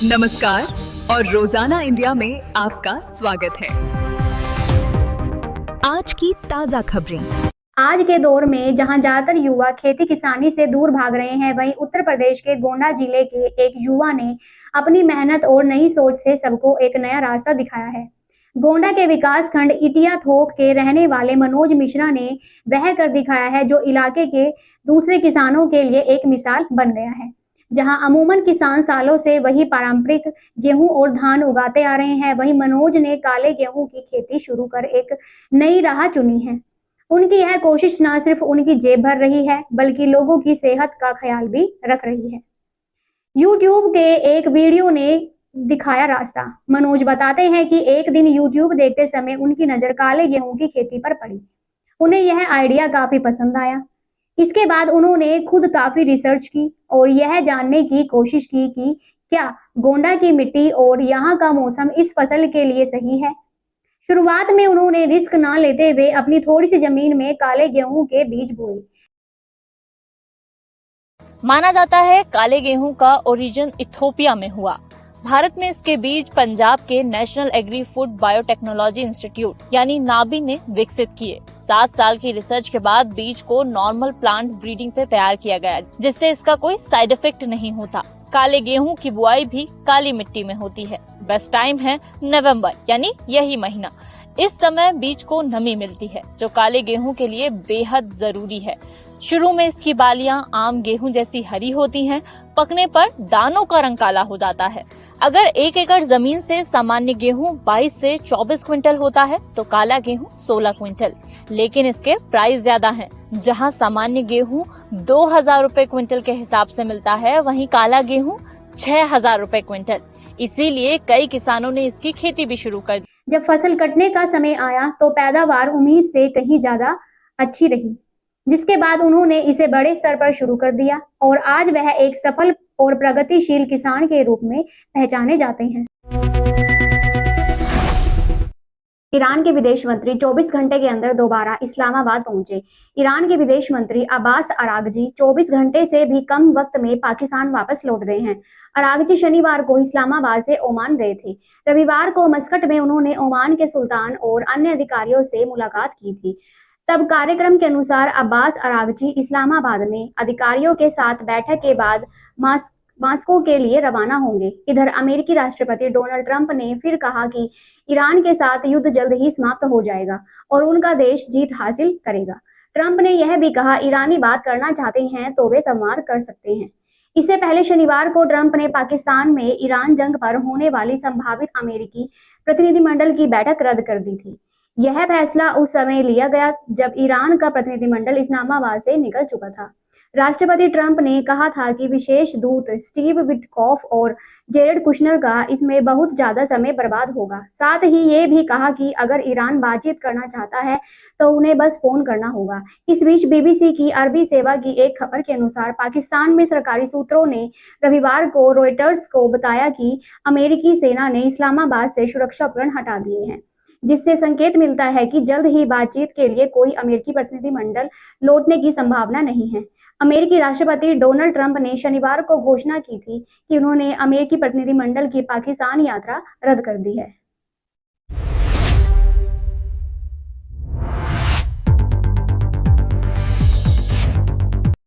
नमस्कार और रोजाना इंडिया में आपका स्वागत है। आज की ताजा खबरें। आज के दौर में जहां ज्यादातर युवा खेती किसानी से दूर भाग रहे हैं, वहीं उत्तर प्रदेश के गोंडा जिले के एक युवा ने अपनी मेहनत और नई सोच से सबको एक नया रास्ता दिखाया है। गोंडा के विकास खंड इटिया थोक के रहने वाले मनोज मिश्रा ने वह कर दिखाया है जो इलाके के दूसरे किसानों के लिए एक मिसाल बन गया है। जहां अमूमन किसान सालों से वही पारंपरिक गेहूं और धान उगाते आ रहे हैं, वहीं मनोज ने काले गेहूं की खेती शुरू कर एक नई राह चुनी है। उनकी यह कोशिश न सिर्फ उनकी जेब भर रही है, बल्कि लोगों की सेहत का ख्याल भी रख रही है। यूट्यूब के एक वीडियो ने दिखाया रास्ता। मनोज बताते हैं कि एक दिन यूट्यूब देखते समय उनकी नजर काले गेहूं की खेती पर पड़ी। उन्हें यह आइडिया काफी पसंद आया। इसके बाद उन्होंने खुद काफी रिसर्च की और यह जानने की कोशिश की कि क्या गोंडा की मिट्टी और यहाँ का मौसम इस फसल के लिए सही है। शुरुआत में उन्होंने रिस्क ना लेते हुए अपनी थोड़ी सी जमीन में काले गेहूं के बीज बोए। माना जाता है काले गेहूं का ओरिजिन इथियोपिया में हुआ। भारत में इसके बीज पंजाब के national agri food biotechnology institute यानी नाबी ने विकसित किए। 7 साल की रिसर्च के बाद बीज को नॉर्मल प्लांट ब्रीडिंग से तैयार किया गया, जिससे इसका कोई साइड इफेक्ट नहीं होता। काले गेहूं की बुआई भी काली मिट्टी में होती है। बेस्ट टाइम है नवंबर यानी यही महीना। इस समय बीज को नमी मिलती है, जो काले गेहूं के लिए बेहद जरूरी है। शुरू में इसकी बालियां आम गेहूं जैसी हरी होती हैं, पकने पर दानों का रंग काला हो जाता है। अगर 1 एकड़ जमीन से सामान्य गेहूं 22 से 24 क्विंटल होता है, तो काला गेहूं 16 क्विंटल। लेकिन इसके प्राइस ज्यादा हैं। जहां सामान्य गेहूं 2000 रुपए क्विंटल के हिसाब से मिलता है, वहीं काला गेहूं 6000 रुपए क्विंटल। इसीलिए कई किसानों ने इसकी खेती भी शुरू कर दी। जब फसल कटने का समय आया तो पैदावार उम्मीद से कहीं ज्यादा अच्छी रही, जिसके बाद उन्होंने इसे बड़े स्तर पर शुरू कर दिया और आज वह एक सफल और प्रगतिशील किसान के रूप में पहचाने जाते हैं। ईरान के विदेश मंत्री 24 घंटे के अंदर दोबारा इस्लामाबाद पहुंचे। ईरान के विदेश मंत्री अब्बास अरागची 24 घंटे से भी कम वक्त में पाकिस्तान वापस लौट गए हैं। अरागची शनिवार को इस्लामाबाद से ओमान गए थे। रविवार को मस्कट में उन्होंने ओमान के सुल्तान और अन्य अधिकारियों से मुलाकात की थी। तब कार्यक्रम के अनुसार अब्बास अरागची इस्लामाबाद में अधिकारियों के साथ बैठक के बाद मास्को के लिए रवाना होंगे। इधर अमेरिकी राष्ट्रपति डोनाल्ड ट्रंप ने फिर कहा कि ईरान के साथ युद्ध जल्द ही समाप्त हो जाएगा और उनका देश जीत हासिल करेगा। ट्रंप ने यह भी कहा, ईरानी बात करना चाहते हैं तो वे संवाद कर सकते हैं। इससे पहले शनिवार को ट्रंप ने पाकिस्तान में ईरान जंग पर होने वाली संभावित अमेरिकी प्रतिनिधिमंडल की बैठक रद्द कर दी थी। यह फैसला उस समय लिया गया जब ईरान का प्रतिनिधिमंडल इस्लामाबाद से निकल चुका था। राष्ट्रपति ट्रंप ने कहा था कि विशेष दूत स्टीव विटकॉफ और जेरेड कुशनर का इसमें बहुत ज्यादा समय बर्बाद होगा। साथ ही ये भी कहा कि अगर ईरान बातचीत करना चाहता है तो उन्हें बस फोन करना होगा। इस बीच बीबीसी की अरबी सेवा की एक खबर के अनुसार पाकिस्तान में सरकारी सूत्रों ने रविवार को रॉयटर्स को बताया कि अमेरिकी सेना ने इस्लामाबाद से सुरक्षा उपकरण हटा दिए हैं, जिससे संकेत मिलता है कि जल्द ही बातचीत के लिए कोई अमेरिकी प्रतिनिधिमंडल लौटने की संभावना नहीं है। अमेरिकी राष्ट्रपति डोनाल्ड ट्रंप ने शनिवार को घोषणा की थी कि उन्होंने अमेरिकी प्रतिनिधिमंडल की पाकिस्तान यात्रा रद्द कर दी है।